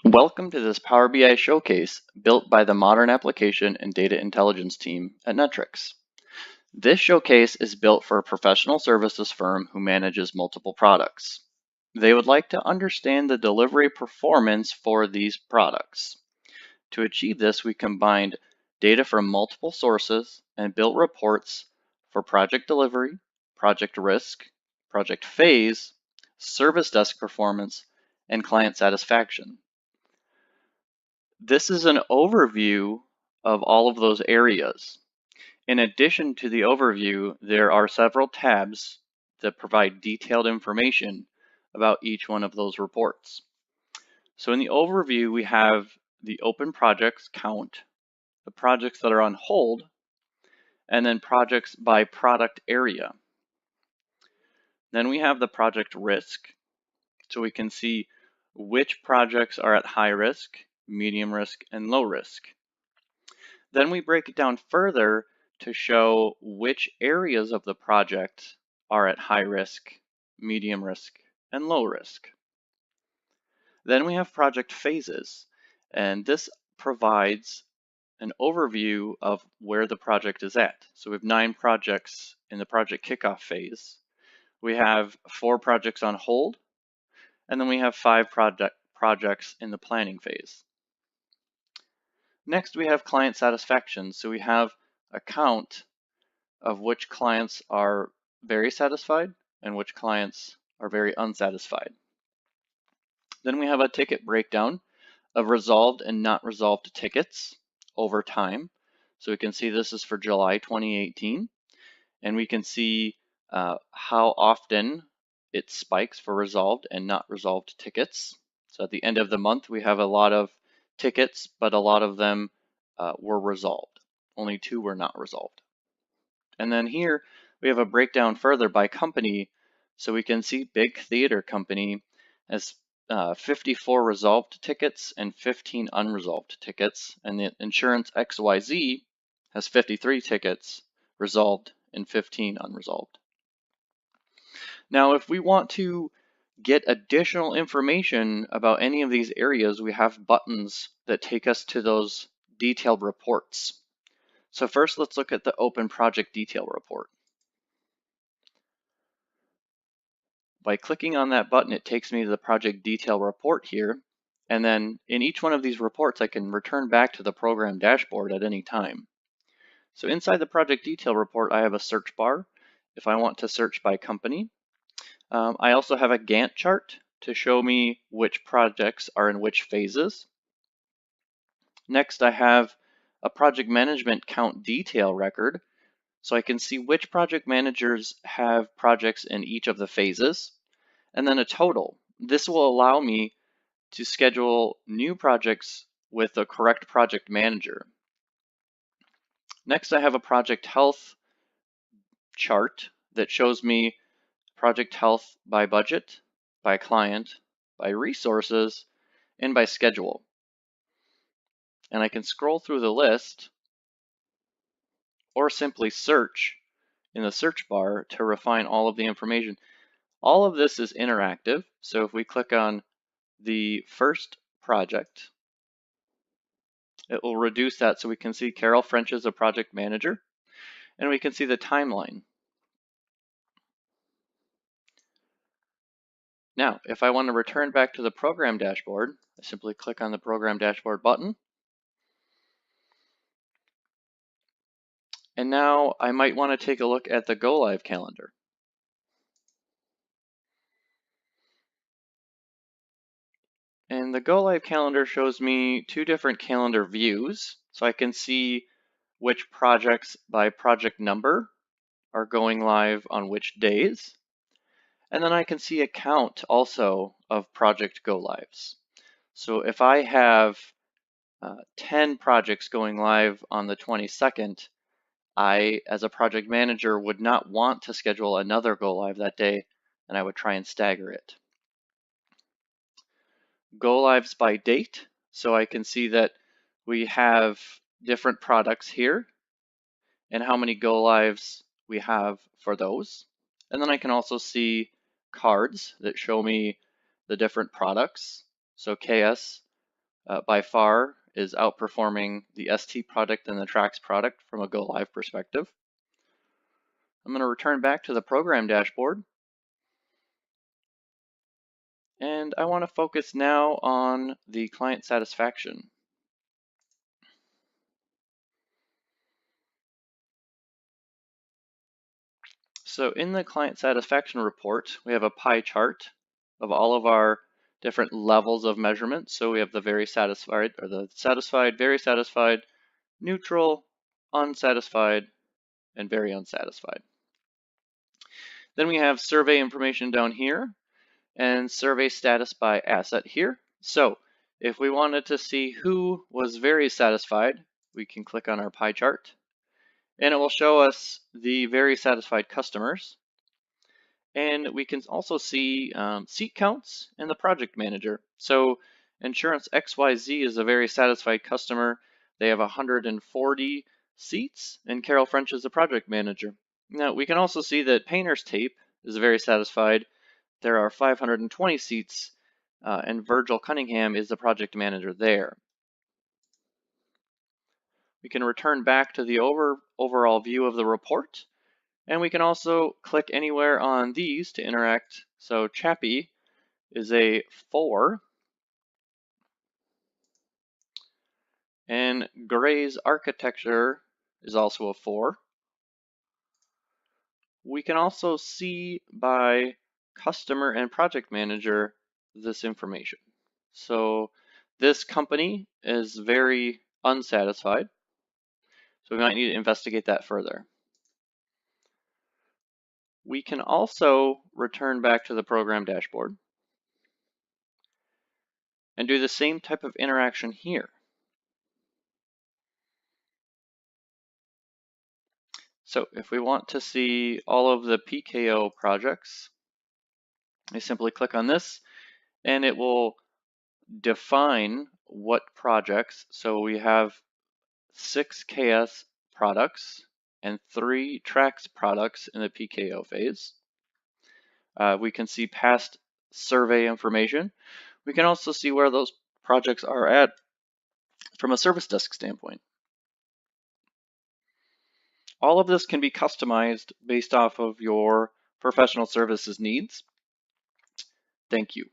Welcome to this Power BI showcase built by the Modern Application and Data Intelligence team at Netrix. This showcase is built for a professional services firm who manages multiple products. They would like to understand the delivery performance for these products. To achieve this, we combined data from multiple sources and built reports for project delivery, project risk, project phase, service desk performance, and client satisfaction. This is an overview of all of those areas. In addition to the overview, there are several tabs that provide detailed information about each one of those reports. So in the overview, we have the open projects count, the projects that are on hold, and then projects by product area. Then we have the project risk, so we can see which projects are at high risk, medium risk, and low risk. Then we break it down further to show which areas of the project are at high risk, medium risk, and low risk. Then we have project phases, and this provides an overview of where the project is at. So we have 9 projects in the project kickoff phase. We have 4 projects on hold, and then we have 5 projects in the planning phase. Next, we have client satisfaction. So we have a count of which clients are very satisfied and which clients are very unsatisfied. Then we have a ticket breakdown of resolved and not resolved tickets over time. So we can see this is for July 2018, and we can see how often it spikes for resolved and not resolved tickets. So at the end of the month, we have a lot of tickets, but a lot of them were resolved. Only 2 were not resolved. And then here we have a breakdown further by company. So we can see Big Theater Company has 54 resolved tickets and 15 unresolved tickets. And the Insurance XYZ has 53 tickets resolved and 15 unresolved. Now, if we want to get additional information about any of these areas, we have buttons that take us to those detailed reports. So first, let's look at the Open Project Detail Report. By clicking on that button, it takes me to the Project Detail Report here. And then in each one of these reports, I can return back to the program dashboard at any time. So inside the Project Detail Report, I have a search bar if I want to search by company. I also have a Gantt chart to show me which projects are in which phases. Next, I have a project management count detail record, so I can see which project managers have projects in each of the phases, and then a total. This will allow me to schedule new projects with the correct project manager. Next, I have a project health chart that shows me project health by budget, by client, by resources, and by schedule. And I can scroll through the list or simply search in the search bar to refine all of the information. All of this is interactive. So if we click on the first project, it will reduce that so we can see Carol French is a project manager, and we can see the timeline. Now, if I want to return back to the program dashboard, I simply click on the program dashboard button. And now I might want to take a look at the go live calendar. And the go live calendar shows me 2 different calendar views. So I can see which projects by project number are going live on which days. And then I can see a count also of project go lives. So if I have 10 projects going live on the 22nd, I, as a project manager, would not want to schedule another go live that day, and I would try and stagger it. Go lives by date, so I can see that we have different products here and how many go lives we have for those. And then I can also see cards that show me the different products. So KS by far is outperforming the ST product and the Trax product from a go live perspective. I'm going to return back to the program dashboard. And I want to focus now on the client satisfaction. So in the client satisfaction report, we have a pie chart of all of our different levels of measurement. So we have the very satisfied, or the satisfied, very satisfied, neutral, unsatisfied, and very unsatisfied. Then we have survey information down here and survey status by asset here. So if we wanted to see who was very satisfied, we can click on our pie chart and it will show us the very satisfied customers. And we can also see seat counts and the project manager. So Insurance XYZ is a very satisfied customer. They have 140 seats, and Carol French is the project manager. Now we can also see that Painter's Tape is very satisfied. There are 520 seats, and Virgil Cunningham is the project manager there. We can return back to the overall view of the report. And we can also click anywhere on these to interact. So Chappie is a 4, and Gray's architecture is also a 4. We can also see by customer and project manager this information. So this company is very unsatisfied, so we might need to investigate that further. We can also return back to the program dashboard and do the same type of interaction here. So if we want to see all of the PKO projects, I simply click on this and it will define what projects. So we have 6 KS products and 3 Trax products in the PKO phase. We can see past survey information. We can also see where those projects are at from a service desk standpoint. All of this can be customized based off of your professional services needs. Thank you.